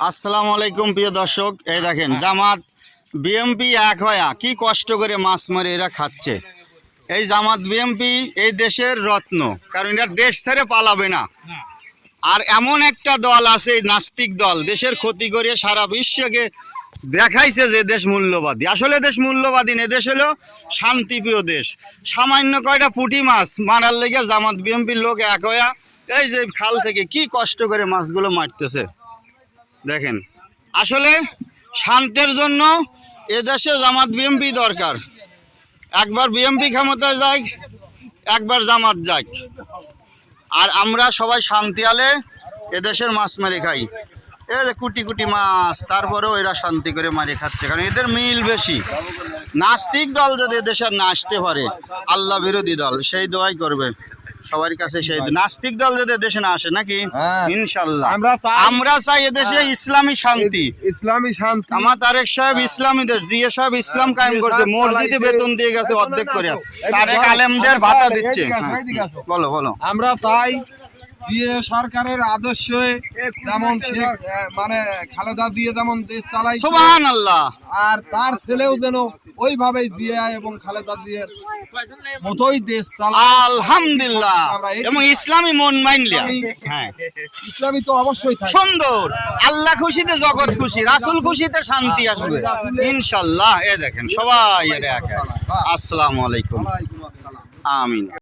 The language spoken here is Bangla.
আসসালামু আলাইকুম প্রিয় দর্শক, এই দেখেন জামাত বিএমপি এক হয়া কি কষ্ট করে মাছ মারে এরা খাচ্ছে। এই জামাত বিএমপি এই দেশের রত্ন, কারণ এরা দেশ ছেড়ে পালাবে না। আর এমন একটা দল আছে, নাস্তিক দল, দেশের ক্ষতি করে সারা বিশ্বকে দেখাইছে যে দেশ মূল্যবাদী। আসলে দেশ মূল্যবাদী না, দেশ হলো শান্তিপ্রিয় দেশ। সামান্য কয়টা পুঁটি মাছ মারার লেগে জামাত বিএমপির লোক এক হয়া এই যে খাল থেকে কি কষ্ট করে মাছগুলো মারতেছে দেখেন। আসলে শান্তির জন্য এদেশে জামাত বিএমপি দরকার। একবার বিএমপি ক্ষমতায় যাক, একবার জামাত যাক, আর আমরা সবাই শান্তি আলে এদেশের মাছ মেরে খাই। এই যে কোটি কোটি মাছ, তারপরেও এরা শান্তি করে মারে খাচ্ছে, কারণ এদের মিল বেশি। নাস্তিক দল যদি এদেশের না আসতে পারে, আল্লাহ বিরোধী দল, সেই দোয়াই করবে সবার কাছে। সেই নাস্তিক দল যদি দেশে না আসে নাকি, ইনশাল্লাহ আমরা চাই এদেশে ইসলামী শান্তি। ইসলামী শান্তি। আমার তারেক সাহেব ইসলামী দেশ, জিয়া সাহেব ইসলাম কায়েম করছে, মসজিদে বেতন দিয়ে গেছে অর্ধেক করে, তারেক আলেমদের ভাতা দিচ্ছে। বলো বলো। আমরা চাই দিয়ে সরকারের আদর্শে যেমন মানে খালেদা দিয়ে যেমন দেশ চালাই, সুবহানাল্লাহ, আর তার ছেলেও যেন ওইভাবেই জিয়া এবং খালেদা জিয়ার মতোই দেশ চালায়, আলহামদুলিল্লাহ। এবং ইসলামী মন মাইনলিয়া, হ্যাঁ ইসলামী তো অবশ্যই থাকে। সুন্দর, আল্লাহ খুশিতে জগৎ খুশি, রাসূল খুশিতে শান্তি আসবে ইনশাআল্লাহ। এ দেখেন সবাই এর এক। আসসালামু আলাইকুম, আমিন।